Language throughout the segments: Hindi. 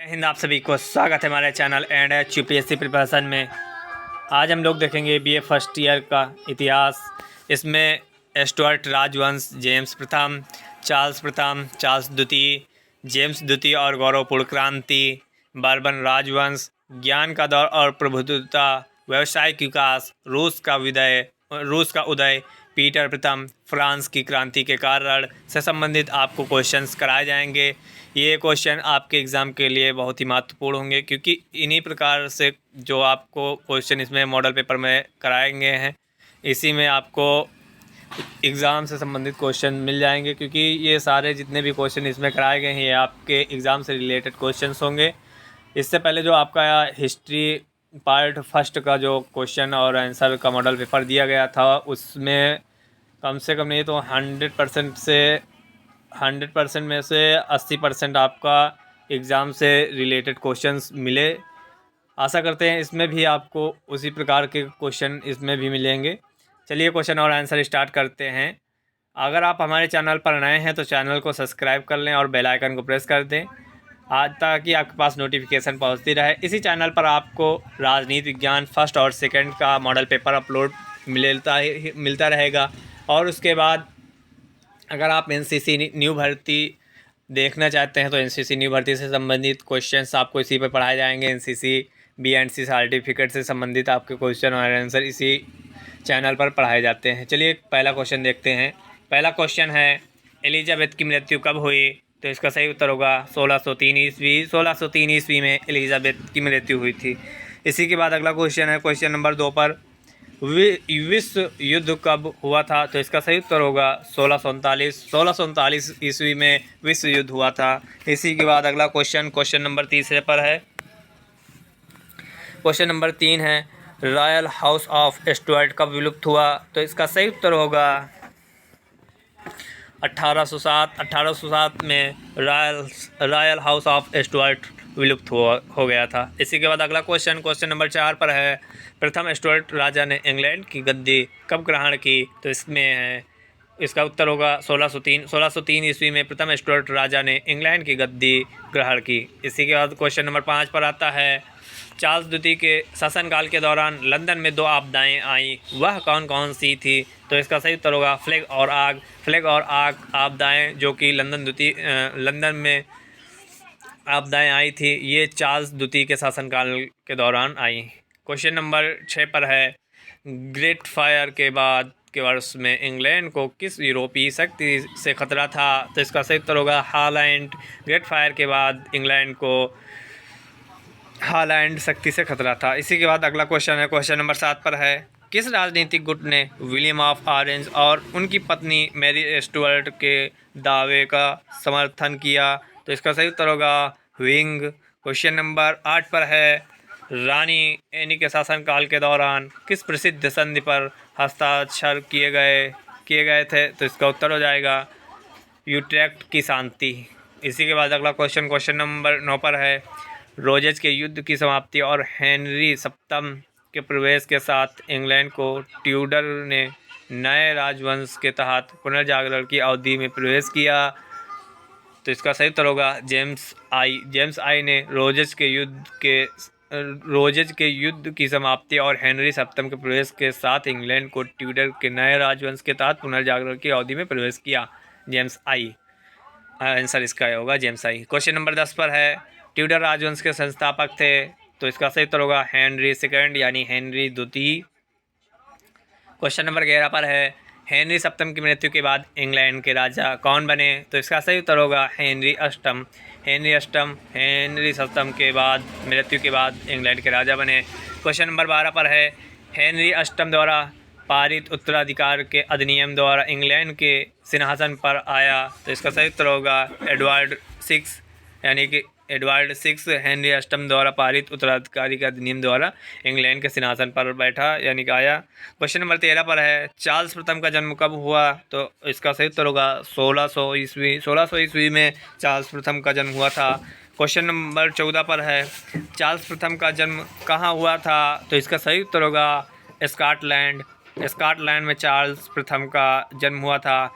हिंद, आप सभी को स्वागत है हमारे चैनल एंड यूपीएससी प्रिपरेशन में। आज हम लोग देखेंगे बीए फर्स्ट ईयर का इतिहास। इसमें स्टुअर्ट राजवंश, जेम्स प्रथम, चार्ल्स द्वितीय, जेम्स द्वितीय और गौरवपूर्ण क्रांति, बर्बन राजवंश, ज्ञान का दौर और प्रभुत्वता, व्यावसायिक विकास, रूस का उदय, पीटर प्रथम, फ्रांस की क्रांति के कारण से संबंधित आपको क्वेश्चंस कराए जाएंगे। ये क्वेश्चन आपके एग्ज़ाम के लिए बहुत ही महत्वपूर्ण होंगे, क्योंकि इन्हीं प्रकार से जो आपको क्वेश्चन इसमें मॉडल पेपर में कराएंगे हैं, इसी में आपको एग्ज़ाम से संबंधित क्वेश्चन मिल जाएंगे। क्योंकि ये सारे जितने भी क्वेश्चन इसमें कराए गए हैं ये आपके एग्ज़ाम से रिलेटेड क्वेश्चंस होंगे। इससे पहले जो आपका हिस्ट्री पार्ट फर्स्ट का जो क्वेश्चन और आंसर का मॉडल पेपर दिया गया था, उसमें कम से कम नहीं तो 100% में से 80% आपका एग्ज़ाम से रिलेटेड क्वेश्चंस मिले। आशा करते हैं इसमें भी आपको उसी प्रकार के क्वेश्चन इसमें भी मिलेंगे। चलिए क्वेश्चन और आंसर स्टार्ट करते हैं। अगर आप हमारे चैनल पर नए हैं तो चैनल को सब्सक्राइब कर लें और बेल आइकन को प्रेस कर दें, आज ताकि आपके पास नोटिफिकेशन पहुंचती रहे। इसी चैनल पर आपको राजनीति विज्ञान फर्स्ट और सेकंड का मॉडल पेपर अपलोड मिलता रहेगा। और उसके बाद अगर आप एनसीसी न्यू भर्ती देखना चाहते हैं तो एनसीसी न्यू भर्ती से संबंधित क्वेश्चंस आपको इसी पर पढ़ाए जाएंगे। एनसीसी बीएनसी सर्टिफिकेट से संबंधित आपके क्वेश्चन और आंसर इसी चैनल पर पढ़ाए जाते हैं। चलिए पहला क्वेश्चन देखते हैं। पहला क्वेश्चन है, एलिजाबेथ की मृत्यु कब हुई? तो इसका सही उत्तर होगा 1603 ईस्वी। 1603 ईस्वी में एलिजाबेथ की मृत्यु हुई थी। इसी के बाद अगला क्वेश्चन है, क्वेश्चन नंबर 2 पर, विश्व युद्ध कब हुआ था? तो इसका सही उत्तर होगा 1639 ईस्वी में विश्व युद्ध हुआ था। इसी के बाद अगला क्वेश्चन नंबर 3 पर है। क्वेश्चन नंबर 3 है, रॉयल हाउस ऑफ स्टुअर्ट कब विलुप्त हुआ? तो इसका सही उत्तर होगा 1807 में रॉयल हाउस ऑफ स्टुअर्ट विलुप्त हो गया था। इसी के बाद अगला क्वेश्चन नंबर 4 पर है, प्रथम स्टुअर्ट राजा ने इंग्लैंड की गद्दी कब ग्रहण की? तो इसमें है, इसका उत्तर होगा 1603 ईस्वी में प्रथम स्टुअर्ट राजा ने इंग्लैंड की गद्दी ग्रहण की। इसी के बाद क्वेश्चन नंबर 5 पर आता है, चार्ल्स द्वितीय के शासनकाल के दौरान लंदन में 2 आपदाएं आईं, वह कौन कौन सी थी? तो इसका सही उत्तर होगा फ्लेग और आग आपदाएं जो कि लंदन में आपदाएं आई थी, ये चार्ल्स द्वितीय के शासनकाल के दौरान आई। क्वेश्चन नंबर 6 पर है, ग्रेट फायर के बाद के वर्ष में इंग्लैंड को किस यूरोपीय शक्ति से खतरा था? तो इसका सही उत्तर होगा हॉलैंड। ग्रेट फायर के बाद इंग्लैंड को हॉलैंड शक्ति से खतरा था। इसी के बाद अगला क्वेश्चन है, क्वेश्चन नंबर 7 पर है, किस राजनीतिक गुट ने विलियम ऑफ ऑरेंज और उनकी पत्नी मैरी स्टुअर्ट के दावे का समर्थन किया? तो इसका सही उत्तर होगा विंग। क्वेश्चन नंबर 8 पर है, रानी एनी के शासनकाल के दौरान किस प्रसिद्ध संधि पर हस्ताक्षर किए गए थे? तो इसका उत्तर हो जाएगा यूट्रेक्ट की शांति। इसी के बाद अगला क्वेश्चन नंबर 9 पर है, रोजेज के युद्ध की समाप्ति और हेनरी सप्तम के प्रवेश के साथ इंग्लैंड को ट्यूडर ने नए राजवंश के तहत पुनर्जागरण की अवधि में प्रवेश किया? तो इसका सही उत्तर होगा जेम्स आई ने रोजेज के युद्ध की समाप्ति और हेनरी सप्तम के प्रवेश के साथ इंग्लैंड को ट्यूडर के नए राजवंश के तहत पुनर्जागरण की अवधि में प्रवेश किया। जेम्स आई, आंसर इसका होगा जेम्स आई। क्वेश्चन नंबर 10 पर है, ट्यूडर राजवंश के संस्थापक थे? तो इसका सही उत्तर होगा हेनरी सेकंड यानी हेनरी द्वितीय। क्वेश्चन नंबर 11 पर है, हेनरी सप्तम की मृत्यु के बाद इंग्लैंड के राजा कौन बने? तो इसका सही उत्तर होगा हेनरी अष्टम। हेनरी सप्तम के बाद मृत्यु के बाद इंग्लैंड के राजा बने। क्वेश्चन नंबर 12 पर है, हेनरी अष्टम द्वारा पारित उत्तराधिकार के अधिनियम द्वारा इंग्लैंड के सिंहासन पर आया? तो इसका सही उत्तर होगा एडवर्ड 6 यानी कि एडवर्ड 6 हेनरी अष्टम द्वारा पारित उत्तराधिकारी के अधिनियम द्वारा इंग्लैंड के सिंहासन पर बैठा यानी कि आया। क्वेश्चन नंबर 13 पर है, चार्ल्स प्रथम का जन्म कब हुआ? तो इसका सही उत्तर होगा 1600 ईस्वी में चार्ल्स प्रथम का जन्म हुआ था। क्वेश्चन नंबर 14 पर है, चार्ल्स प्रथम का जन्म कहाँ हुआ था? तो इसका सही उत्तर होगा स्कॉटलैंड में चार्ल्स प्रथम का जन्म हुआ था।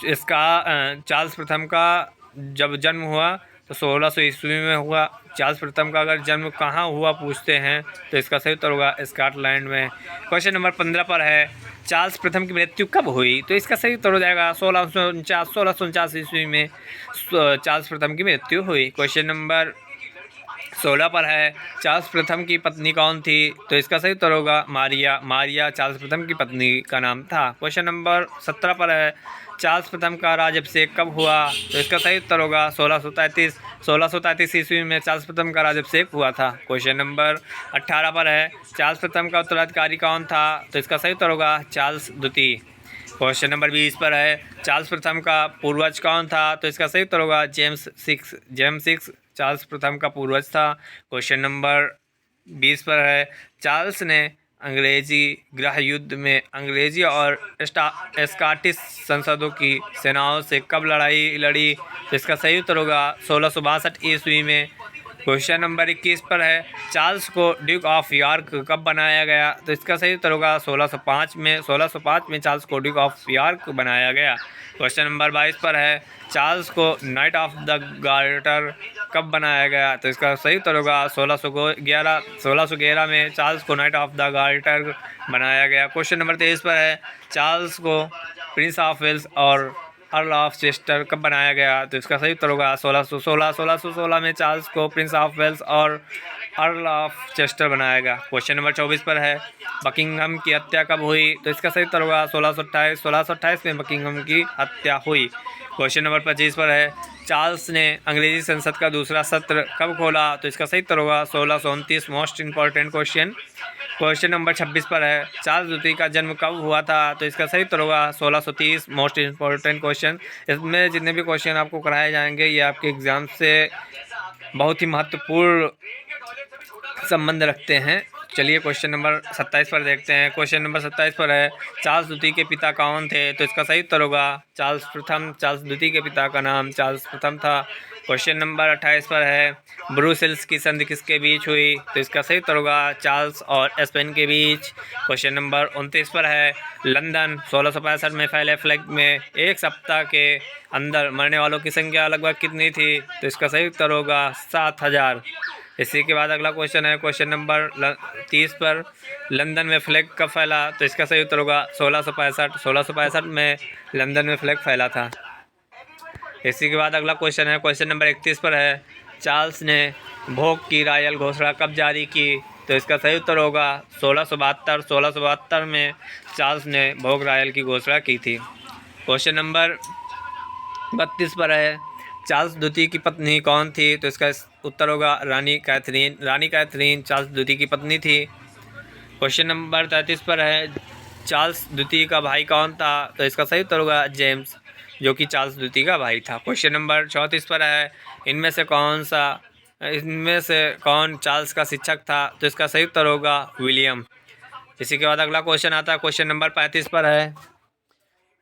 चार्ल्स प्रथम का जब जन्म हुआ तो तो 1600 ईस्वी में हुआ। चार्ल्स प्रथम का अगर जन्म कहाँ हुआ पूछते हैं तो इसका सही उत्तर होगा स्कॉटलैंड में। क्वेश्चन नंबर 15 पर है, चार्ल्स प्रथम की मृत्यु कब हुई? तो इसका सही उत्तर हो जाएगा 1649 ईस्वी में चार्ल्स प्रथम की मृत्यु हुई। क्वेश्चन नंबर 16 पर है, चार्ल्स प्रथम की पत्नी कौन थी? तो इसका सही उत्तर होगा मारिया। मारिया चार्ल्स प्रथम की पत्नी का नाम था। क्वेश्चन नंबर 17 पर है, चार्ल्स प्रथम का राज्याभिषेक कब हुआ? तो इसका सही उत्तर होगा 1633 ईस्वी में चार्ल्स प्रथम का राज्याभिषेक हुआ था। क्वेश्चन नंबर 18 पर है, चार्ल्स प्रथम का उत्तराधिकारी कौन था? तो इसका सही उत्तर होगा चार्ल्स द्वितीय। क्वेश्चन नंबर 20 पर है, चार्ल्स प्रथम का पूर्वज कौन था? तो इसका सही उत्तर होगा जेम्स सिक्स चार्ल्स प्रथम का पूर्वज था। क्वेश्चन नंबर 20 पर है, चार्ल्स ने अंग्रेजी गृह युद्ध में अंग्रेजी और स्कॉटिश संसदों की सेनाओं से कब लड़ाई लड़ी? तो इसका सही उत्तर होगा 1662 ईस्वी में। क्वेश्चन नंबर 21 पर है, चार्ल्स को ड्यूक ऑफ यॉर्क कब बनाया गया? तो इसका सही उत्तर होगा 1605 में चार्ल्स को ड्यूक ऑफ यॉर्क बनाया गया। क्वेश्चन नंबर 22 पर है, चार्ल्स को नाइट ऑफ द गार्टर कब बनाया गया? तो इसका सही उत्तर होगा 1611 में चार्ल्स को नाइट ऑफ द गार्टर बनाया गया। क्वेश्चन नंबर 23 पर है, चार्ल्स को प्रिंस ऑफ वेल्स और अर्ल ऑफ चेस्टर कब बनाया गया? तो इसका सही उत्तर होगा 1616 में चार्ल्स को प्रिंस ऑफ वेल्स और अर्ल ऑफ चेस्टर बनाया गया। क्वेश्चन नंबर 24 पर है, बकिंगम की हत्या कब हुई? तो इसका सही उत्तर होगा 1628 में बकिंगम की हत्या हुई। क्वेश्चन नंबर 25 पर है, चार्ल्स ने अंग्रेजी संसद का दूसरा सत्र कब खोला? तो इसका सही उत्तर होगा 1629। Most important question. Question number 26 पर है, चार्ल्स द्वितीय का जन्म कब हुआ था? तो इसका सही उत्तर होगा 1630। Most important question. इसमें जितने भी क्वेश्चन आपको कराए जाएंगे ये आपके एग्जाम से बहुत ही महत्वपूर्ण संबंध रखते हैं। चलिए क्वेश्चन नंबर 27 पर देखते हैं। क्वेश्चन नंबर 27 पर है, चार्ल्स द्वितीय के पिता कौन थे? तो इसका सही उत्तर होगा चार्ल्स प्रथम। चार्ल्स द्वितीय के पिता का नाम चार्ल्स प्रथम था। क्वेश्चन नंबर 28 पर है, ब्रुसेल्स की संधि किसके बीच हुई? तो इसका सही उत्तर होगा चार्ल्स और स्पेन के बीच। क्वेश्चन नंबर 29 पर है, लंदन 1665 में फैले फ्लैग में एक सप्ताह के अंदर मरने वालों की संख्या लगभग कितनी थी? तो इसका सही उत्तर होगा 7000। इसी के बाद अगला क्वेश्चन है क्वेश्चन नंबर 30 पर, लंदन में फ्लैग कब फैला? तो इसका सही उत्तर होगा 1665 में लंदन में फ्लैग फैला था। इसी के बाद अगला क्वेश्चन है क्वेश्चन नंबर 31 पर है, चार्ल्स ने भोग की रॉयल घोषणा कब जारी की? तो इसका सही उत्तर होगा 1672 में चार्ल्स ने भोग रॉयल की घोषणा की थी। क्वेश्चन नंबर 32 पर है, चार्ल्स द्वितीय की पत्नी कौन थी? तो इसका उत्तर होगा रानी कैथरीन चार्ल्स द्वितीय की पत्नी थी। क्वेश्चन नंबर 33 पर है, चार्ल्स द्वितीय का भाई कौन था? तो इसका सही उत्तर होगा जेम्स, जो कि चार्ल्स द्वितीय का भाई था। क्वेश्चन नंबर 34 पर है, इनमें से कौन चार्ल्स का शिक्षक था? तो इसका सही उत्तर होगा विलियम। इसी के बाद अगला क्वेश्चन आता है क्वेश्चन नंबर 35 पर है,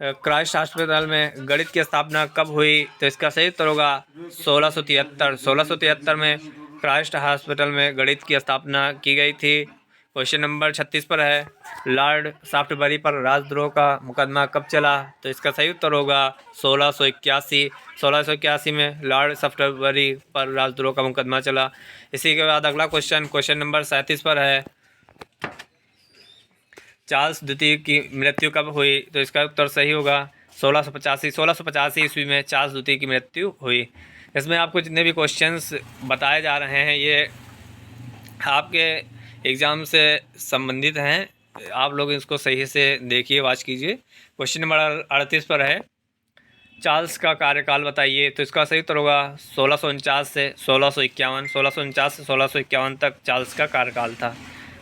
क्राइस्ट हॉस्पिटल में गणित की स्थापना कब हुई? तो इसका सही उत्तर होगा 1673 में क्राइस्ट हॉस्पिटल में गणित की स्थापना की गई थी। क्वेश्चन नंबर 36 पर है, लॉर्ड शाफ्टसबरी पर राजद्रोह का मुकदमा कब चला? तो इसका सही उत्तर होगा 1681 में लॉर्ड शाफ्टसबरी पर राजद्रोह का मुकदमा चला। इसी के बाद अगला क्वेश्चन नंबर 37 पर है, चार्ल्स द्वितीय की मृत्यु कब हुई? तो इसका उत्तर सही होगा 1685 ईस्वी में चार्ल्स द्वितीय की मृत्यु हुई। इसमें आपको जितने भी क्वेश्चंस बताए जा रहे हैं ये आपके एग्ज़ाम से संबंधित हैं, आप लोग इसको सही से देखिए, वॉच कीजिए। क्वेश्चन नंबर 38 पर है, चार्ल्स का कार्यकाल बताइए। तो इसका सही उत्तर होगा 1649 से 1651 तक चार्ल्स का कार्यकाल था।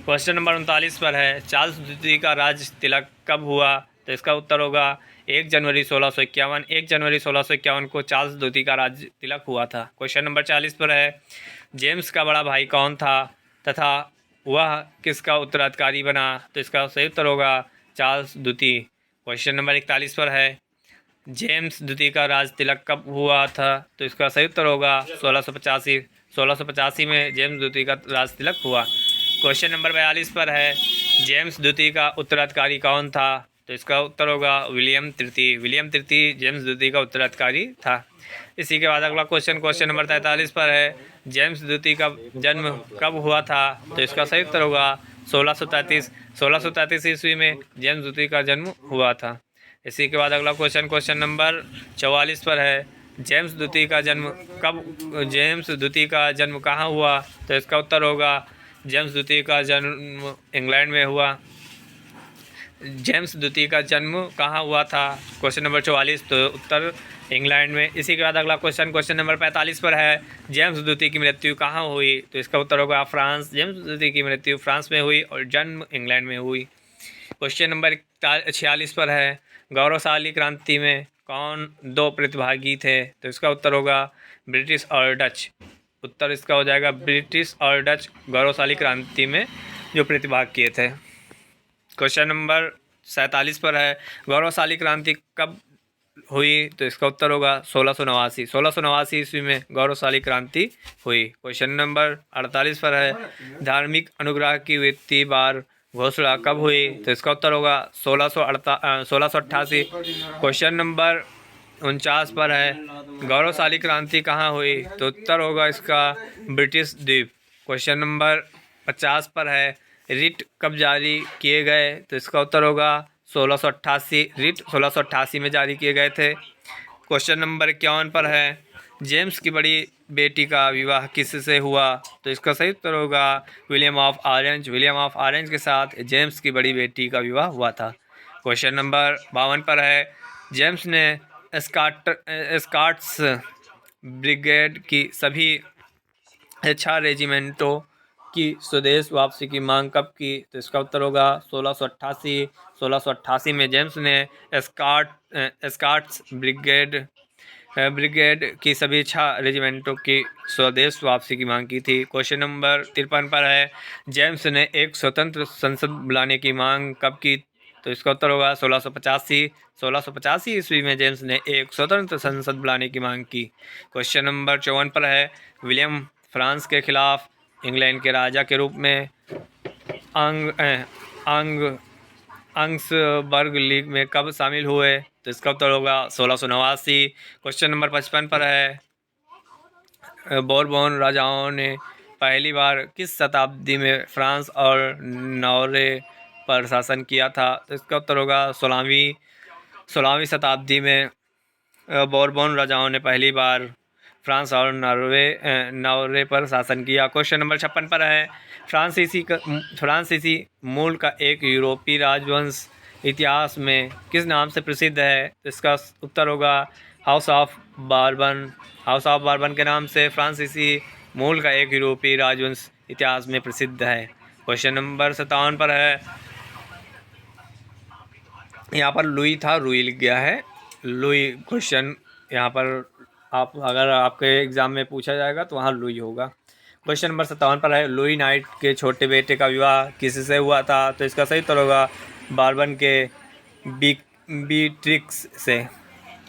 क्वेश्चन नंबर 39 पर है, चार्ल्स द्वितीय का राज तिलक कब हुआ? तो इसका उत्तर होगा 1 जनवरी 1651 को चार्ल्स द्वितीय का राज तिलक हुआ था। क्वेश्चन नंबर 40 पर है, जेम्स का बड़ा भाई कौन था तथा वह किसका उत्तराधिकारी बना? तो इसका सही उत्तर होगा चार्ल्स द्वितीय। क्वेश्चन नंबर 41 पर है, जेम्स द्वितीय का राज तिलक कब हुआ था? तो इसका सही उत्तर होगा 1685 में जेम्स द्वितीय का राज तिलक हुआ। क्वेश्चन नंबर 42 पर है, जेम्स द्वितीय का उत्तराधिकारी कौन था? तो इसका उत्तर होगा विलियम तृतीय जेम्स द्वितीय का उत्तराधिकारी था। इसी के बाद अगला क्वेश्चन नंबर 43 पर है, जेम्स द्वितीय का जन्म कब हुआ था? तो इसका सही उत्तर होगा 1633 ईस्वी में जेम्स द्वितीय का जन्म हुआ था। इसी के बाद अगला क्वेश्चन नंबर 44 पर है, जेम्स द्वितीय का जन्म कहाँ हुआ? तो इसका उत्तर होगा जेम्स द्वितीय का जन्म इंग्लैंड में हुआ। जेम्स द्वितीय का जन्म कहाँ हुआ था? क्वेश्चन नंबर 44, तो उत्तर इंग्लैंड में। इसी के बाद अगला क्वेश्चन नंबर 45 पर है, जेम्स द्वितीय की मृत्यु कहाँ हुई? तो इसका उत्तर होगा फ्रांस। जेम्स द्वितीय की मृत्यु फ्रांस में हुई और जन्म इंग्लैंड में हुई। क्वेश्चन नंबर 46 पर है, गौरवशाली क्रांति में कौन दो प्रतिभागी थे? तो इसका उत्तर होगा ब्रिटिश और डच। उत्तर इसका हो जाएगा ब्रिटिश और डच गौरवशाली क्रांति में जो प्रतिभाग किए थे। क्वेश्चन नंबर 47 पर है, गौरवशाली क्रांति कब हुई? तो इसका उत्तर होगा 1689 ईस्वी में गौरवशाली क्रांति हुई। क्वेश्चन नंबर 48 पर है, धार्मिक अनुग्रह की वित्तीय बार घोषणा कब हुई? तो इसका उत्तर होगा 1688। क्वेश्चन नंबर 49 पर है, गौरवशाली क्रांति कहाँ हुई? तो उत्तर होगा इसका ब्रिटिश द्वीप। क्वेश्चन नंबर 50 पर है, रिट कब जारी किए गए? तो इसका उत्तर होगा 1688। रिट 1688 में जारी किए गए थे। क्वेश्चन नंबर 51 पर है, जेम्स की बड़ी बेटी का विवाह किससे हुआ? तो इसका सही उत्तर होगा William of orange. William of orange के साथ जेम्स की बड़ी बेटी का विवाह हुआ था। क्वेश्चन नंबर 52 पर है, जेम्स ने स्कॉट्स ब्रिगेड की सभी 6 रेजिमेंटों की स्वदेश वापसी की मांग कब की? तो इसका उत्तर होगा 1688 में जेम्स ने स्कॉट्स ब्रिगेड की सभी 6 रेजिमेंटों की स्वदेश वापसी की मांग की थी। क्वेश्चन नंबर 53 पर है, जेम्स ने एक स्वतंत्र संसद बुलाने की मांग कब की? तो इसका उत्तर होगा 1685 ईस्वी में जेम्स ने एक स्वतंत्र संसद बुलाने की मांग की। क्वेश्चन नंबर 54 पर है, विलियम फ्रांस के खिलाफ इंग्लैंड के राजा के रूप में अंग्सबर्ग लीग में कब शामिल हुए? तो इसका उत्तर होगा 1689। क्वेश्चन नंबर 55 पर है, बोरबोन राजाओं ने पहली बार किस शताब्दी में फ्रांस और नॉर्वे पर शासन किया था? तो इसका उत्तर होगा 16वीं शताब्दी में बोरबोन राजाओं ने पहली बार फ्रांस और नॉर्वे पर शासन किया। क्वेश्चन नंबर 56 पर है, फ्रांसीसी मूल का एक यूरोपीय राजवंश इतिहास में किस नाम से प्रसिद्ध है? तो इसका उत्तर होगा हाउस ऑफ बार्बन। हाउस ऑफ बार्बन के नाम से फ्रांसीसी मूल का एक यूरोपीय राजवंश इतिहास में प्रसिद्ध है। क्वेश्चन नंबर 57 पर है, यहाँ पर लुई था, रुई लिख गया है, लुई। क्वेश्चन यहाँ पर आप अगर आपके एग्जाम में पूछा जाएगा तो वहाँ लुई होगा। क्वेश्चन नंबर 57 पर है, लुई नाइट के छोटे बेटे का विवाह किससे हुआ था? तो इसका सही उत्तर होगा बार्बन के बीट्रिक्स से।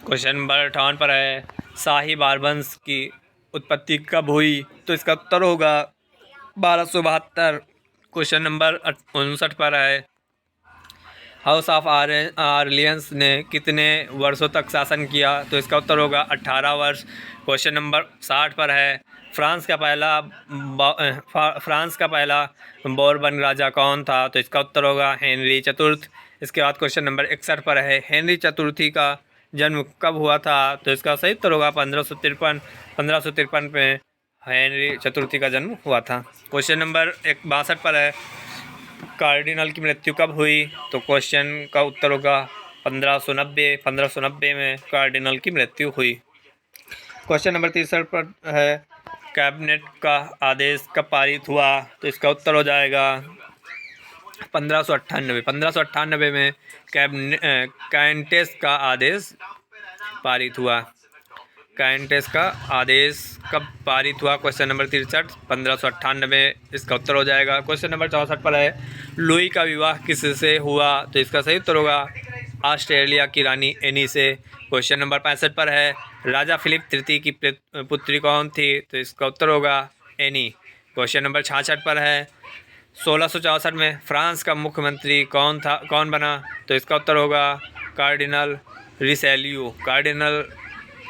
क्वेश्चन नंबर 58 पर है, शाही बारबंश की उत्पत्ति कब हुई? तो इसका उत्तर होगा 1272। क्वेश्चन नंबर 59 पर है, हाउस ऑफ आर्लियंस ने कितने वर्षों तक शासन किया? तो इसका उत्तर होगा 18 वर्ष। क्वेश्चन नंबर 60 पर है, फ्रांस का पहला बोरबन राजा कौन था? तो इसका उत्तर होगा हेनरी चतुर्थ। इसके बाद क्वेश्चन नंबर 61 पर है, हेनरी चतुर्थी का जन्म कब हुआ था? तो इसका सही उत्तर होगा 1553 में हेनरी चतुर्थी का जन्म हुआ था। क्वेश्चन नंबर 62 पर है, कार्डिनल की मृत्यु कब हुई? तो क्वेश्चन का उत्तर होगा 1590 में कार्डिनल की मृत्यु हुई। क्वेश्चन नंबर 63 पर है, कैबिनेट का आदेश कब पारित हुआ? तो इसका उत्तर हो जाएगा 1598 में कैंटेस का आदेश पारित हुआ। कैंटेस का आदेश कब पारित हुआ? क्वेश्चन नंबर 63 1598 इसका उत्तर हो जाएगा। क्वेश्चन नंबर 64 पर है, लुई का विवाह किससे हुआ? तो इसका सही उत्तर होगा ऑस्ट्रेलिया की रानी एनी से। क्वेश्चन नंबर 65 पर है, राजा फिलिप तृतीय की पुत्री कौन थी? तो इसका उत्तर होगा एनी। क्वेश्चन नंबर 66 पर है, 1664 में फ्रांस का मुख्यमंत्री कौन बना? तो इसका उत्तर होगा कार्डिनल रिसेल्यू। कार्डिनल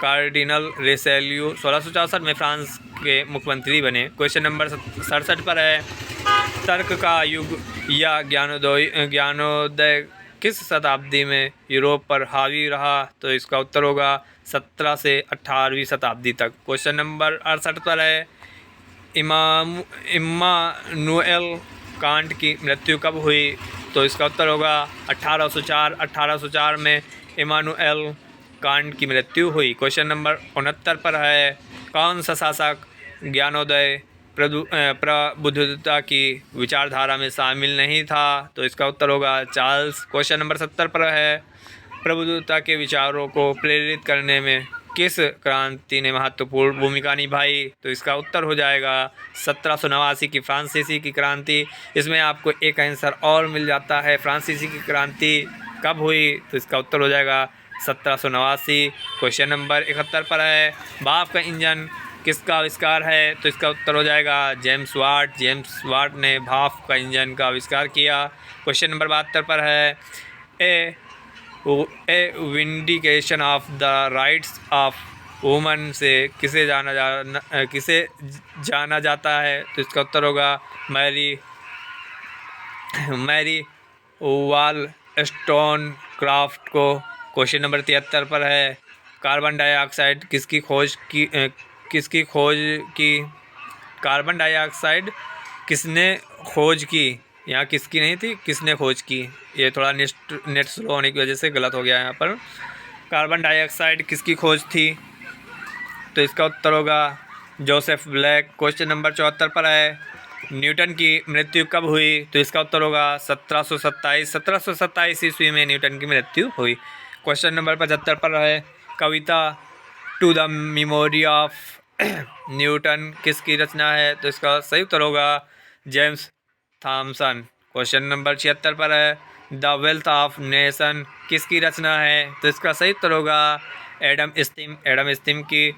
कार्डिनल रिचेल्यू 1664 में फ्रांस के मुख्यमंत्री बने। क्वेश्चन नंबर 67 पर है, तर्क का युग या ज्ञानोदय किस शताब्दी में यूरोप पर हावी रहा? तो इसका उत्तर होगा 17 से 18वीं शताब्दी तक। क्वेश्चन नंबर 68 पर है, इम्मानुएल कांट की मृत्यु कब हुई? तो इसका उत्तर होगा 1804 में इम्मानुएल कांट की मृत्यु हुई। क्वेश्चन नंबर 69 पर है, कौन सा शासक ज्ञानोदय प्रबुद्धता की विचारधारा में शामिल नहीं था? तो इसका उत्तर होगा चार्ल्स। क्वेश्चन नंबर 70 पर है, प्रबुद्धता के विचारों को प्रेरित करने में किस क्रांति ने महत्वपूर्ण भूमिका निभाई? तो इसका उत्तर हो जाएगा 1789 की फ्रांसीसी की क्रांति। इसमें आपको एक आंसर और मिल जाता है, फ्रांसीसी की क्रांति कब हुई? तो इसका उत्तर हो जाएगा 1789। क्वेश्चन नंबर 71 पर है, भाप का इंजन किसका आविष्कार है? तो इसका उत्तर हो जाएगा जेम्स वाट। जेम्स वाट ने भाप का इंजन का आविष्कार किया। क्वेश्चन नंबर 72 पर है, a vindication of the rights of woman से किसे जाना जाता है? तो इसका उत्तर होगा मैरी वॉलस्टोनक्राफ्ट को। क्वेश्चन नंबर 73 पर है, कार्बन डाइऑक्साइड किसकी खोज की? कार्बन डाइऑक्साइड किसने खोज की? यहाँ किसकी नहीं थी, किसने खोज की। ये थोड़ा नेट स्लो होने की वजह से गलत हो गया यहाँ पर। कार्बन डाइऑक्साइड किसकी खोज थी? तो इसका उत्तर होगा जोसेफ ब्लैक। क्वेश्चन नंबर 74 पर है, न्यूटन की मृत्यु कब हुई? तो इसका उत्तर होगा 1727 ईस्वी में न्यूटन की मृत्यु हुई। क्वेश्चन नंबर 75 पर है, कविता to the memory of Newton किसकी रचना है? तो इसका सही उत्तर होगा जेम्स थॉमसन। क्वेश्चन नंबर 76 पर है, द वेल्थ ऑफ नेशन किसकी रचना है? तो इसका सही उत्तर होगा एडम स्मिथ की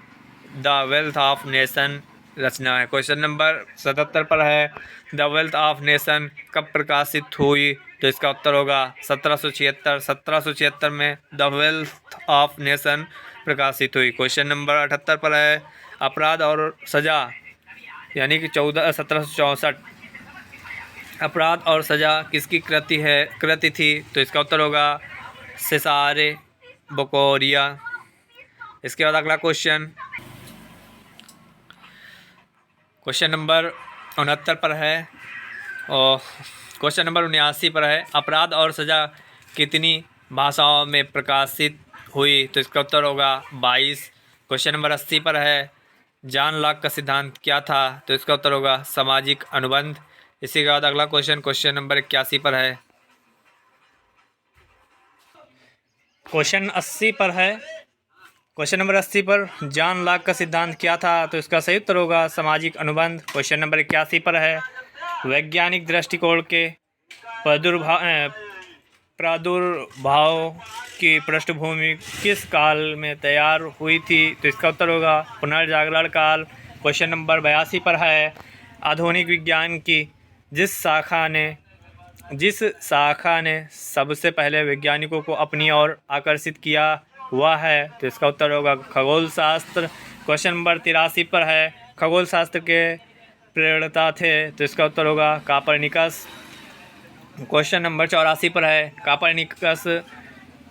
द वेल्थ ऑफ नेशन रचना है। क्वेश्चन नंबर 77 पर है, द वेल्थ ऑफ नेशन कब प्रकाशित हुई? तो इसका उत्तर होगा 1776 में द वेल्थ ऑफ नेशन प्रकाशित हुई। क्वेश्चन नंबर 78 पर है, अपराध और सजा यानी कि 1764 अपराध और सजा किसकी कृति थी? तो इसका उत्तर होगा सेसारे बकोरिया। इसके बाद अगला क्वेश्चन नंबर 69 पर है और क्वेश्चन नंबर 79 पर है, अपराध और सजा कितनी भाषाओं में प्रकाशित हुई? तो इसका उत्तर होगा 22। क्वेश्चन नंबर 80 पर है, जॉन लॉक का सिद्धांत क्या था? तो इसका उत्तर होगा सामाजिक अनुबंध। इसी के बाद अगला क्वेश्चन नंबर 81 पर है। क्वेश्चन नंबर 80 पर जॉन लॉक का सिद्धांत क्या था? तो इसका सही उत्तर होगा सामाजिक अनुबंध। क्वेश्चन नंबर 81 पर है, वैज्ञानिक दृष्टिकोण के प्रादुर्भाव की पृष्ठभूमि किस काल में तैयार हुई थी? तो इसका उत्तर होगा पुनर्जागरण काल। क्वेश्चन नंबर 82 पर है, आधुनिक विज्ञान की जिस शाखा ने सबसे पहले वैज्ञानिकों को अपनी ओर आकर्षित किया हुआ है? तो इसका उत्तर होगा खगोल शास्त्र। क्वेश्चन नंबर 83 पर है, खगोल शास्त्र के प्रणेता थे? तो इसका उत्तर होगा कापरनिकस। क्वेश्चन नंबर 84 पर है,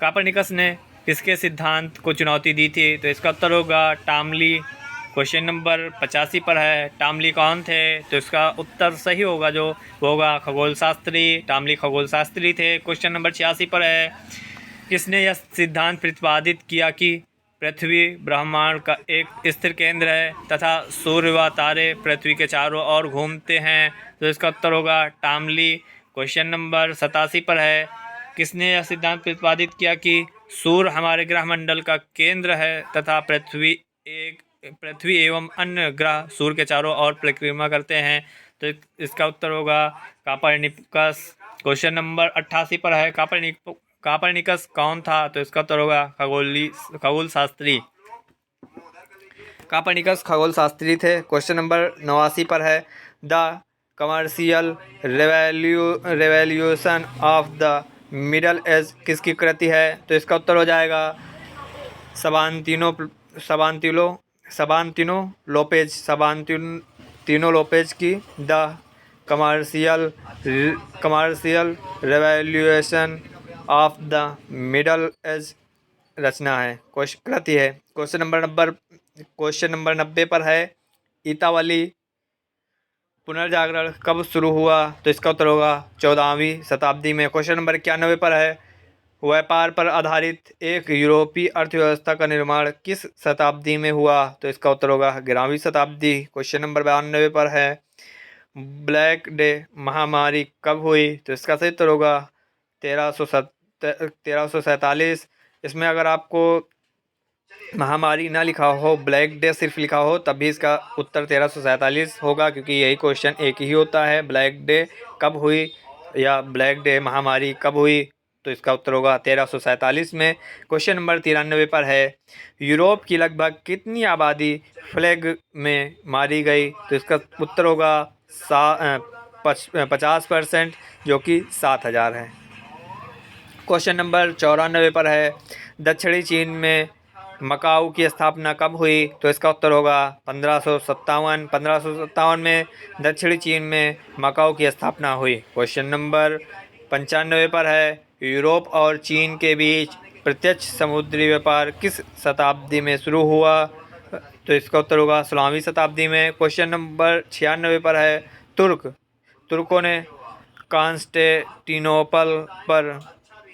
कापरनिकस ने किसके सिद्धांत को चुनौती दी थी? तो इसका उत्तर होगा टामली। क्वेश्चन नंबर 85 पर है, टामली कौन थे? तो इसका उत्तर सही होगा जो होगा खगोल शास्त्री। टामली खगोल शास्त्री थे। क्वेश्चन नंबर 86 पर है, किसने यह सिद्धांत प्रतिपादित किया कि पृथ्वी ब्रह्मांड का एक स्थिर केंद्र है तथा सूर्य व तारे पृथ्वी के चारों ओर घूमते हैं? तो इसका उत्तर होगा टामली। क्वेश्चन नंबर 87 पर है, किसने यह सिद्धांत प्रतिपादित किया कि सूर्य हमारे ग्रह मंडल का केंद्र है तथा पृथ्वी एवं अन्य ग्रह सूर्य के चारों ओर परिक्रमा करते हैं? तो इसका उत्तर होगा कापरनिकस। क्वेश्चन नंबर 88 पर है, कापरनिकस कौन था? तो इसका उत्तर होगा खगोल शास्त्री। कापरनिकस खगोल शास्त्री थे। क्वेश्चन नंबर 89 पर है, the commercial revolution of the middle age किसकी कृति है? तो इसका उत्तर हो जाएगा सबांतिनो सबानतिनो लोपेज की the commercial revolution of the middle age रचना है, कृति है। क्वेश्चन नंबर 90 पर है, ईतावाली पुनर्जागरण कब शुरू हुआ? तो इसका उत्तर होगा 14वीं शताब्दी में। क्वेश्चन नंबर 91 पर है, व्यापार पर आधारित एक यूरोपीय अर्थव्यवस्था का निर्माण किस शताब्दी में हुआ? तो इसका उत्तर होगा 11वीं शताब्दी। क्वेश्चन नंबर 92 पर है, ब्लैक डे महामारी कब हुई? तो इसका सही उत्तर होगा 1347। इसमें अगर आपको महामारी ना लिखा हो, ब्लैक डे सिर्फ लिखा हो, तब भी इसका उत्तर 1347 होगा, क्योंकि यही क्वेश्चन एक ही होता है, ब्लैक डे कब हुई या ब्लैक डे महामारी कब हुई। तो इसका उत्तर होगा 1347 में। क्वेश्चन नंबर 93 पर है, यूरोप की लगभग कितनी आबादी फ्लैग में मारी गई? तो इसका उत्तर होगा 50%, जो कि 7000 है। क्वेश्चन नंबर 94 पर है, दक्षिणी चीन में मकाऊ की स्थापना कब हुई? तो इसका उत्तर होगा 1557 में दक्षिणी चीन में मकाऊ की स्थापना हुई। क्वेश्चन नंबर 95 पर है, यूरोप और चीन के बीच प्रत्यक्ष समुद्री व्यापार किस शताब्दी में शुरू हुआ? तो इसका उत्तर होगा 16वीं शताब्दी में। क्वेश्चन नंबर 96 पर है, तुर्कों ने कॉन्स्टेंटिनोपल पर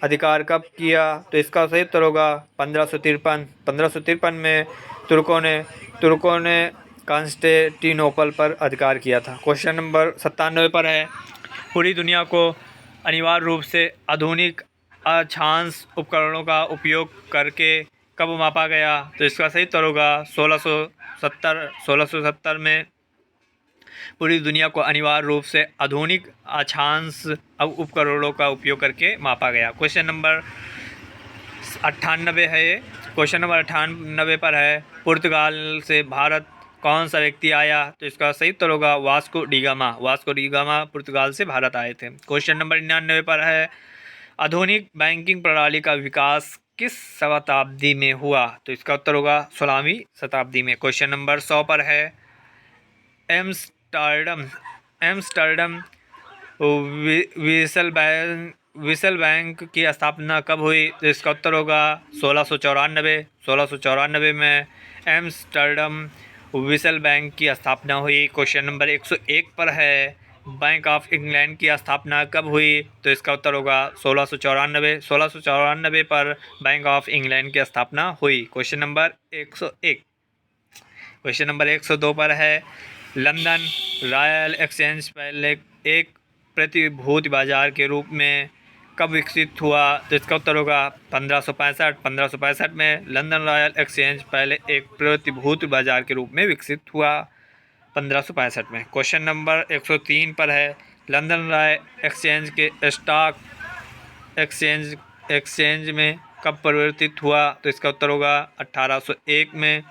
अधिकार कब किया? तो इसका सही उत्तर होगा 1553 में तुर्कों ने कॉन्स्टेंटिनोपल पर अधिकार किया था। क्वेश्चन नंबर 97 पर है, पूरी दुनिया को अनिवार्य रूप से आधुनिक अक्षांश उपकरणों का उपयोग करके कब मापा गया? तो इसका सही उत्तर होगा 1670 में पूरी दुनिया को अनिवार्य रूप से आधुनिक अक्षांश उपकरणों का उपयोग करके मापा गया। क्वेश्चन नंबर 98 है। क्वेश्चन नंबर 98 पर है, पुर्तगाल से भारत कौन सा व्यक्ति आया? तो इसका सही उत्तर होगा वास्को डी गामा पुर्तगाल से भारत आए थे। क्वेश्चन नंबर 99 पर है, आधुनिक बैंकिंग प्रणाली का विकास किस शताब्दी में हुआ? तो इसका उत्तर होगा 16वीं शताब्दी में। क्वेश्चन नंबर 100 पर है, एम्स्टर्डम विसल बैंक की स्थापना कब हुई? तो इसका उत्तर होगा 1694 में एम्स्टर्डम विसल बैंक की स्थापना हुई। क्वेश्चन नंबर 101 पर है, बैंक ऑफ इंग्लैंड की स्थापना कब हुई? तो इसका उत्तर होगा 1694 पर बैंक ऑफ इंग्लैंड की स्थापना हुई। Question number 101। क्वेश्चन नंबर 102 पर है, लंदन रॉयल एक्सचेंज पहले एक प्रतिभूति बाजार के रूप में कब विकसित हुआ? तो इसका उत्तर होगा 1565 में लंदन रॉयल एक्सचेंज पहले एक प्रतिभूति बाजार के रूप में विकसित हुआ 1565 में। क्वेश्चन नंबर 103 पर है, लंदन रॉयल एक्सचेंज के स्टॉक एक्सचेंज में कब परिवर्तित हुआ? तो इसका उत्तर होगा 1801 में।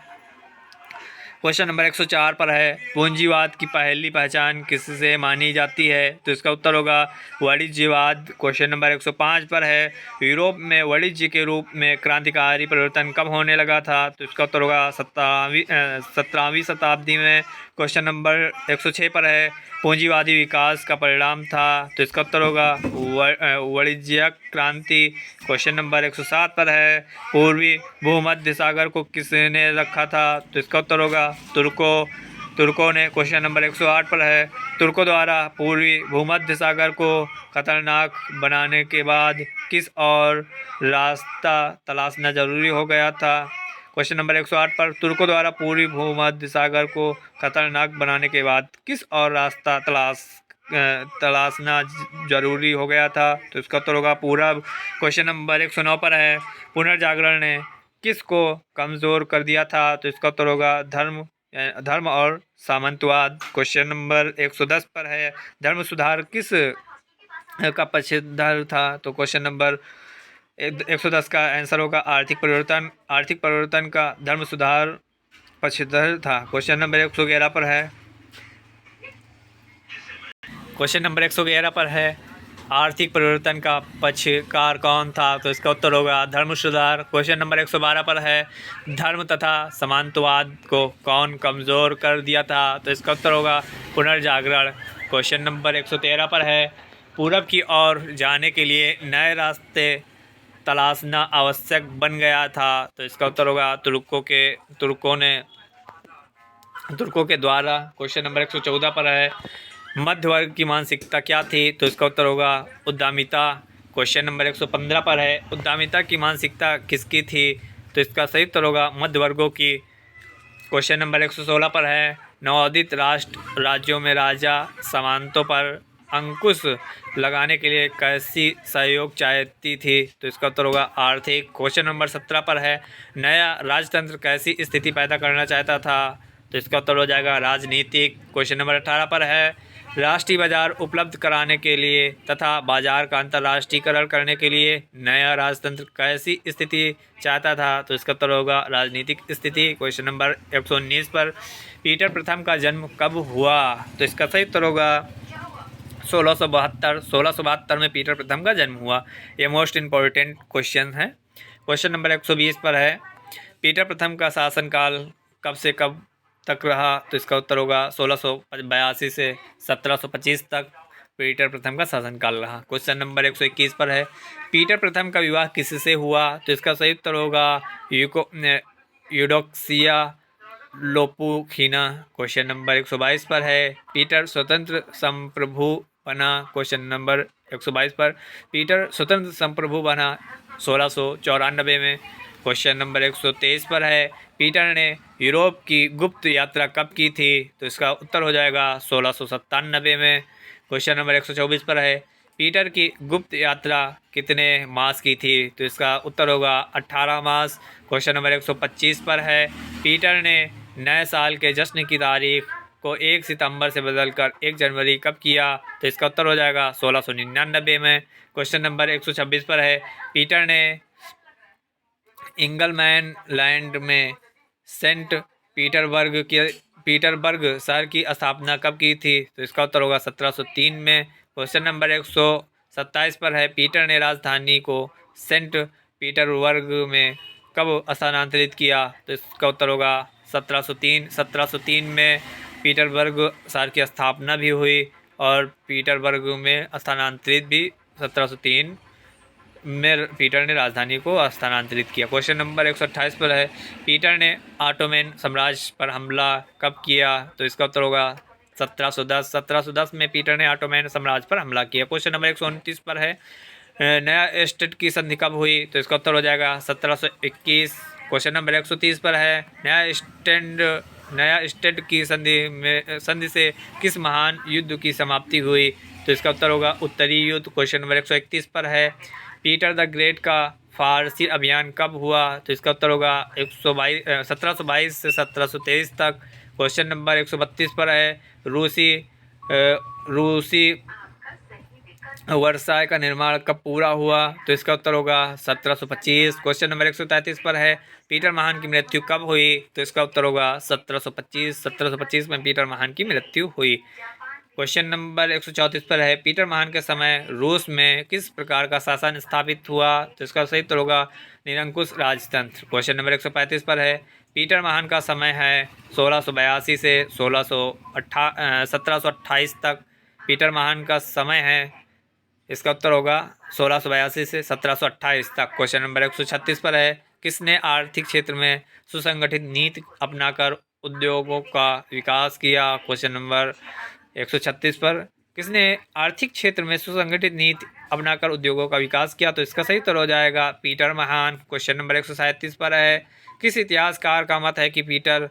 क्वेश्चन नंबर 104 पर है, पूंजीवाद की पहली पहचान किससे मानी जाती है? तो इसका उत्तर होगा वाणिज्यवाद। क्वेश्चन नंबर 105 पर है, यूरोप में वाणिज्य के रूप में क्रांतिकारी परिवर्तन कब होने लगा था? तो इसका उत्तर होगा 17वीं शताब्दी में। क्वेश्चन नंबर 106 पर है, पूंजीवादी विकास का परिणाम था? तो इसका उत्तर होगा वाणिज्यिक क्रांति। क्वेश्चन नंबर 107 पर है, पूर्वी भूमध्य सागर को किसने रखा था? तो इसका उत्तर होगा तुर्कों ने। क्वेश्चन नंबर 108 पर है, तुर्कों द्वारा पूर्वी भूमध्य सागर को खतरनाक बनाने के बाद किस और रास्ता तलाशना जरूरी हो गया था? क्वेश्चन नंबर 108 पर, तुर्कों द्वारा पूर्वी भूमध्य सागर को खतरनाक बनाने के बाद किस और रास्ता तलाशना जरूरी हो गया था? तो इसका उत्तर होगा पूरब। क्वेश्चन नंबर 109 पर है, पुनर्जागरण ने किसको कमजोर कर दिया था? तो इसका उत्तर होगा धर्म और सामंतवाद। क्वेश्चन नंबर 110 पर है, धर्म सुधार किस का पक्षधर था? तो क्वेश्चन नंबर 110 का आंसर होगा आर्थिक परिवर्तन का धर्म सुधार पक्षधर था। क्वेश्चन नंबर 111 पर है, आर्थिक परिवर्तन का पक्षकार कौन था? तो इसका उत्तर होगा धर्म सुधार। क्वेश्चन नंबर 112 पर है, धर्म तथा समांतवाद को कौन कमज़ोर कर दिया था? तो इसका उत्तर होगा पुनर्जागरण। क्वेश्चन नंबर 113 पर है, पूरब की ओर जाने के लिए नए रास्ते तलाशना आवश्यक बन गया था। तो इसका उत्तर होगा तुर्कों के द्वारा। क्वेश्चन नंबर 114 पर है, मध्य वर्ग की मानसिकता क्या थी? तो इसका उत्तर होगा उद्यमिता। क्वेश्चन नंबर 115 पर है, उद्यमिता की मानसिकता किसकी थी? तो इसका सही उत्तर होगा मध्य वर्गों की। क्वेश्चन नंबर 116 पर है, नवोदित राष्ट्र राज्यों में राजा सामंतों पर अंकुश लगाने के लिए कैसी सहयोग चाहती थी? तो इसका उत्तर होगा आर्थिक। क्वेश्चन नंबर 17 पर है, नया राजतंत्र कैसी स्थिति पैदा करना चाहता था? तो इसका उत्तर हो जाएगा राजनीतिक। क्वेश्चन नंबर 18 पर है, राष्ट्रीय बाजार उपलब्ध कराने के लिए तथा बाजार का अंतर्राष्ट्रीयकरण करने के लिए नया राजतंत्र कैसी स्थिति चाहता था? तो इसका उत्तर होगा राजनीतिक स्थिति। क्वेश्चन नंबर 119 पर, पीटर प्रथम का जन्म कब हुआ? तो इसका सही उत्तर होगा 1672 में पीटर प्रथम का जन्म हुआ। ये मोस्ट इम्पोर्टेंट क्वेश्चन है। क्वेश्चन नंबर 120 पर है, पीटर प्रथम का शासनकाल कब से कब तक रहा? तो इसका उत्तर होगा 1682 से 1725 तक पीटर प्रथम का शासनकाल रहा। क्वेश्चन नंबर 121 पर है, पीटर प्रथम का विवाह किससे हुआ? तो इसका सही उत्तर होगा यूडोक्सिया लोपुखीना। क्वेश्चन नंबर 122 पर है, पीटर स्वतंत्र संप्रभु बना। क्वेश्चन नंबर 122 पर, पीटर स्वतंत्र संप्रभु बना 1694 में। क्वेश्चन नंबर 123 पर है, पीटर ने यूरोप की गुप्त यात्रा कब की थी? तो इसका उत्तर हो जाएगा 1697 में। क्वेश्चन नंबर 124 पर है, पीटर की गुप्त यात्रा कितने मास की थी? तो इसका उत्तर होगा 18 मास। क्वेश्चन नंबर 125 पर है, पीटर ने नए साल के जश्न की तारीख को 1 सितंबर से बदलकर 1 जनवरी कब किया? तो इसका उत्तर हो जाएगा 1699 में। क्वेश्चन नंबर 126 पर है, पीटर ने इंगलमैन लैंड में सेंट पीटरबर्ग शहर की स्थापना कब की थी? तो इसका उत्तर होगा 1703 में। क्वेश्चन नंबर 127 पर है, पीटर ने राजधानी को सेंट पीटरबर्ग में कब स्थानांतरित किया? तो इसका उत्तर होगा 1703 में पीटरबर्ग शहर की स्थापना भी हुई और पीटरबर्ग में स्थानांतरित भी 1703 में पीटर ने राजधानी को स्थानांतरित किया। क्वेश्चन नंबर 128 पर है, पीटर ने ऑटोमन साम्राज्य पर हमला कब किया? तो इसका उत्तर होगा 1710 में पीटर ने ऑटोमन साम्राज्य पर हमला किया। क्वेश्चन नंबर 129 पर है, नया स्टेट की संधि कब हुई? तो इसका उत्तर हो जाएगा 1721। क्वेश्चन नंबर 130 पर है, नया स्टेट की संधि से किस महान युद्ध की समाप्ति हुई? तो इसका उत्तर होगा उत्तरी युद्ध। क्वेश्चन नंबर 131 पर है, पीटर द ग्रेट का फारसी अभियान कब हुआ? तो इसका उत्तर होगा 1722 से 1723 तक। क्वेश्चन नंबर 132 पर है, रूसी वर्साय का निर्माण कब पूरा हुआ? तो इसका उत्तर होगा 1725। क्वेश्चन नंबर 133 पर है, पीटर महान की मृत्यु कब हुई? तो इसका उत्तर होगा 1725 में पीटर महान की मृत्यु हुई। क्वेश्चन नंबर 134 पर है, पीटर महान के समय रूस में किस प्रकार का शासन स्थापित हुआ? तो इसका सही उत्तर होगा निरंकुश राजतंत्र। क्वेश्चन नंबर 135 पर है, पीटर महान का समय है 1682 से 1728 तक। पीटर महान का समय है, इसका उत्तर होगा 1682 से 1728 तक। क्वेश्चन नंबर 136 पर है, किसने आर्थिक क्षेत्र में सुसंगठित नीति अपनाकर उद्योगों का विकास किया? क्वेश्चन नंबर 136 पर, किसने आर्थिक क्षेत्र में सुसंगठित नीति अपनाकर उद्योगों का विकास किया? तो इसका सही उत्तर हो जाएगा पीटर महान। क्वेश्चन नंबर 137 पर है, किस इतिहासकार का मत है कि पीटर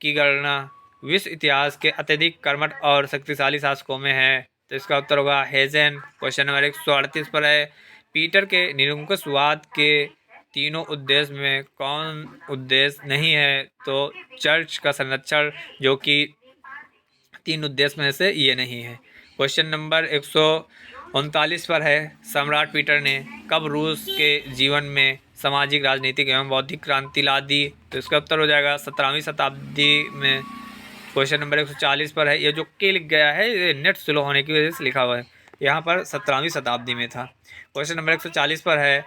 की गणना विश्व इतिहास के अत्यधिक कर्मठ और शक्तिशाली शासकों में है? तो इसका उत्तर होगा हेजेन। क्वेश्चन नंबर 138 पर है, पीटर के निरंकुशवाद के तीनों उद्देश्य में कौन उद्देश्य नहीं है? तो चर्च का संरक्षण, जो कि 3 उद्देश्य में से ये नहीं है। क्वेश्चन नंबर 139 पर है, सम्राट पीटर ने कब रूस के जीवन में सामाजिक, राजनीतिक एवं बौद्धिक क्रांति ला दी? तो इसका उत्तर हो जाएगा 17वीं शताब्दी में। क्वेश्चन नंबर 140 पर है, ये जो के लिख गया है ये नेट स्लो होने की वजह से लिखा हुआ है। यहाँ पर 17वीं शताब्दी में था। क्वेश्चन नंबर 140 पर है,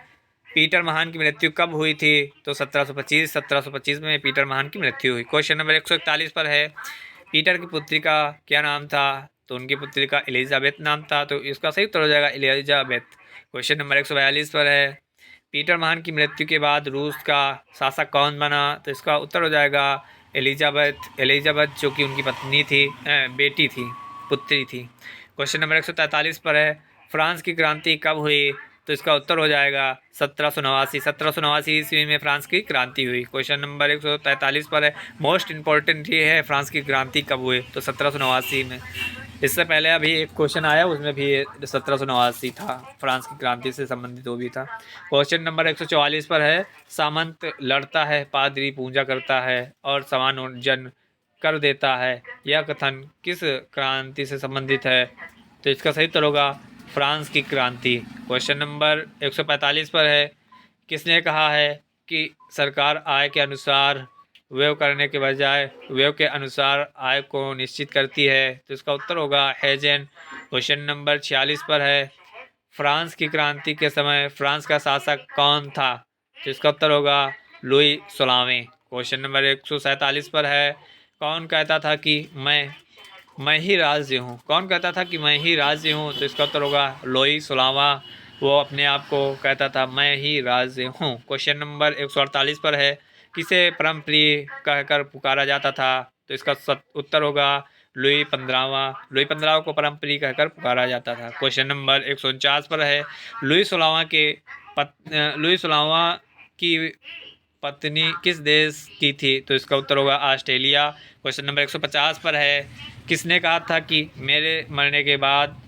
पीटर महान की मृत्यु कब हुई थी? तो 1725 में पीटर महान की मृत्यु हुई। क्वेश्चन नंबर 141 पर है, पीटर की पुत्री का क्या नाम था? तो उनकी पुत्री का एलिजाबेथ नाम था, तो इसका सही उत्तर हो जाएगा एलिजाबेथ। क्वेश्चन नंबर 142 पर है, पीटर महान की मृत्यु के बाद रूस का शासक कौन बना? तो इसका उत्तर हो जाएगा एलिजाबेथ जो कि उनकी पत्नी थी, बेटी थी, पुत्री थी। क्वेश्चन नंबर 143 पर है, फ्रांस की क्रांति कब हुई? तो इसका उत्तर हो जाएगा 1789 ईस्वी में फ्रांस की क्रांति हुई। क्वेश्चन नंबर 143 पर है, मोस्ट इम्पोर्टेंट ये है, फ्रांस की क्रांति कब हुई? तो 1789 में। इससे पहले अभी एक क्वेश्चन आया, उसमें भी 1789 था, फ्रांस की क्रांति से संबंधित वो भी था। क्वेश्चन नंबर 144 पर है, सामंत लड़ता है, पादरी पूजा करता है और समायोजन कर देता है, यह कथन किस क्रांति से संबंधित है? तो इसका सही उत्तर होगा फ्रांस की क्रांति। क्वेश्चन नंबर 145 पर है, किसने कहा है कि सरकार आय के अनुसार व्यय करने के बजाय व्यय के अनुसार आय को निश्चित करती है? तो इसका उत्तर होगा हेजेन। क्वेश्चन नंबर 46 पर है, फ्रांस की क्रांति के समय फ्रांस का शासक कौन था? तो इसका उत्तर होगा लुई 16वें। क्वेश्चन नंबर 147 पर है, कौन कहता था कि मैं ही राज्य हूँ? कौन कहता था कि मैं ही राज्य हूँ? तो इसका उत्तर होगा लुई 16वां। वो अपने आप को कहता था मैं ही राज्य हूँ। क्वेश्चन नंबर 148 पर है, किसे परम प्रिय कहकर पुकारा जाता था? तो इसका उत्तर होगा लुई 15वां। लुई 15वां को परम प्रिय कहकर पुकारा जाता था। क्वेश्चन नंबर 149 पर है, लुई 16वां की पत्नी किस देश की थी? तो इसका उत्तर होगा ऑस्ट्रेलिया। क्वेश्चन नंबर 150 पर है, किसने कहा था कि मेरे मरने के बाद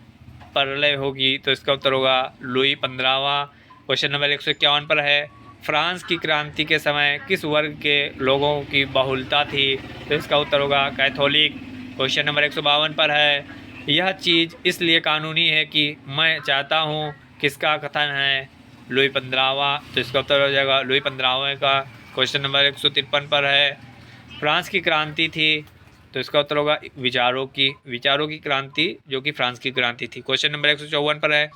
प्रलय होगी? तो इसका उत्तर होगा लुई 15वां। क्वेश्चन नंबर 151 पर है, फ्रांस की क्रांति के समय किस वर्ग के लोगों की बहुलता थी? तो इसका उत्तर होगा कैथोलिक। क्वेश्चन नंबर 152 पर है, यह चीज़ इसलिए कानूनी है कि मैं चाहता हूँ, किसका कथन है? लुई 15वां। तो इसका उत्तर हो जाएगा लुई 15वें का। क्वेश्चन नंबर 153 पर है, फ्रांस की क्रांति थी, तो इसका उत्तर होगा विचारों की क्रांति जो कि फ्रांस की क्रांति थी। क्वेश्चन नंबर 154 पर है,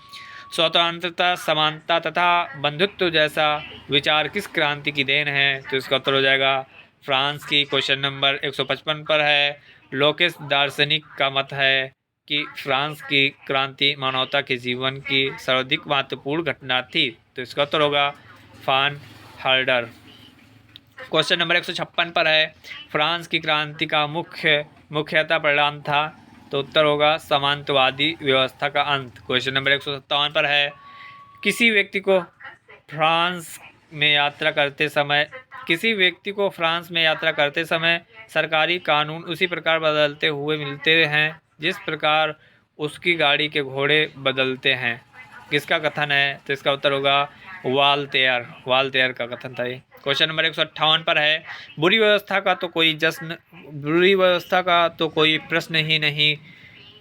स्वतंत्रता, समानता तथा बंधुत्व जैसा विचार किस क्रांति की देन है? तो इसका उत्तर हो जाएगा फ्रांस की। क्वेश्चन नंबर 155 पर है, लोकेस दार्शनिक का मत है कि फ्रांस की क्रांति मानवता के जीवन की सर्वाधिक महत्वपूर्ण घटना थी। तो इसका उत्तर होगा फान हार्डर। क्वेश्चन नंबर 156 पर है, फ्रांस की क्रांति का मुख्यतः परिणाम था? तो उत्तर होगा सामंतवादी व्यवस्था का अंत। क्वेश्चन नंबर 157 पर है, किसी व्यक्ति को फ्रांस में यात्रा करते समय सरकारी कानून उसी प्रकार बदलते हुए मिलते हैं जिस प्रकार उसकी गाड़ी के घोड़े बदलते हैं, किसका कथन है? तो इसका उत्तर होगा वाल्तेयर का कथन था ये। क्वेश्चन नंबर 158 पर है, बुरी व्यवस्था का तो कोई प्रश्न ही नहीं,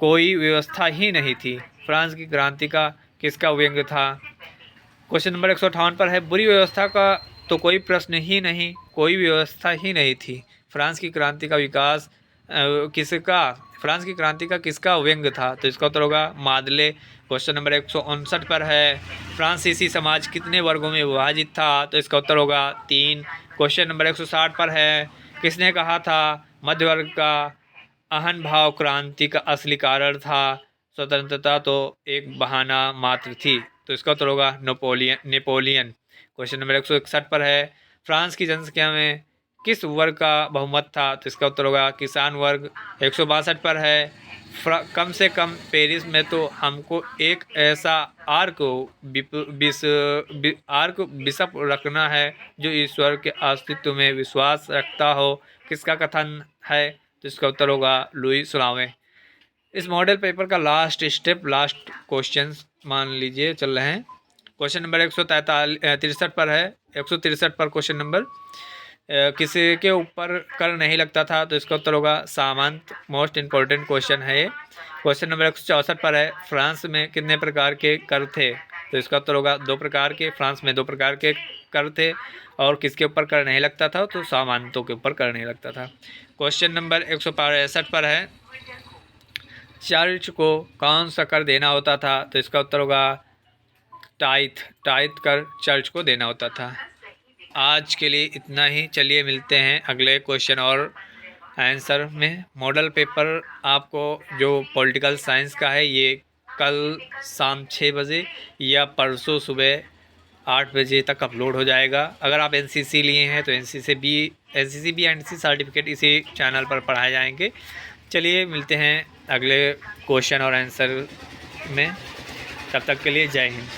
कोई व्यवस्था ही नहीं थी, फ्रांस की क्रांति का किसका व्यंग्य था? क्वेश्चन नंबर 158 पर है, बुरी व्यवस्था का तो कोई प्रश्न ही नहीं, कोई व्यवस्था ही नहीं थी, फ्रांस की क्रांति का फ्रांस की क्रांति का किसका व्यंग्य था? तो इसका उत्तर होगा मादले। क्वेश्चन नंबर 159 पर है, फ्रांसीसी समाज कितने वर्गों में विभाजित था? तो इसका उत्तर होगा 3। क्वेश्चन नंबर 160 पर है, किसने कहा था मध्य वर्ग का अहन भाव क्रांति का असली कारण था, स्वतंत्रता तो एक बहाना मात्र थी? तो इसका उत्तर होगा नेपोलियन। क्वेश्चन नंबर 161 पर है, फ्रांस की जनसंख्या में किस वर्ग का बहुमत था? तो इसका उत्तर होगा किसान वर्ग। 162 पर है, कम से कम पेरिस में तो हमको एक ऐसा बिशप रखना है जो ईश्वर के अस्तित्व में विश्वास रखता हो, किसका कथन है? तो इसका उत्तर होगा लुई 16वें। इस मॉडल पेपर का लास्ट क्वेश्चन मान लीजिए चल रहे हैं। क्वेश्चन नंबर 163 पर है, 163 पर क्वेश्चन नंबर, किसी के ऊपर कर नहीं लगता था? तो इसका उत्तर होगा सामंत। मोस्ट इम्पोर्टेंट क्वेश्चन है ये। क्वेश्चन नंबर 164 पर है, फ्रांस में कितने प्रकार के कर थे? तो इसका उत्तर होगा 2 प्रकार के। फ्रांस में 2 प्रकार के कर थे और किसके ऊपर कर नहीं लगता था? तो सामंतों के ऊपर कर नहीं लगता था। क्वेश्चन नंबर 165 पर है, चर्च को कौन सा कर देना होता था? तो इसका उत्तर होगा टाइथ कर चर्च को देना होता था। आज के लिए इतना ही। चलिए मिलते हैं अगले क्वेश्चन और आंसर में। मॉडल पेपर आपको जो पॉलिटिकल साइंस का है ये कल शाम 6 बजे या परसों सुबह 8 बजे तक अपलोड हो जाएगा। अगर आप एनसीसी लिए हैं तो एनसीसी भी एनसीसी सर्टिफिकेट इसी चैनल पर पढ़ाए जाएंगे। चलिए मिलते हैं अगले क्वेश्चन और आंसर में। तब तक के लिए जय हिंद।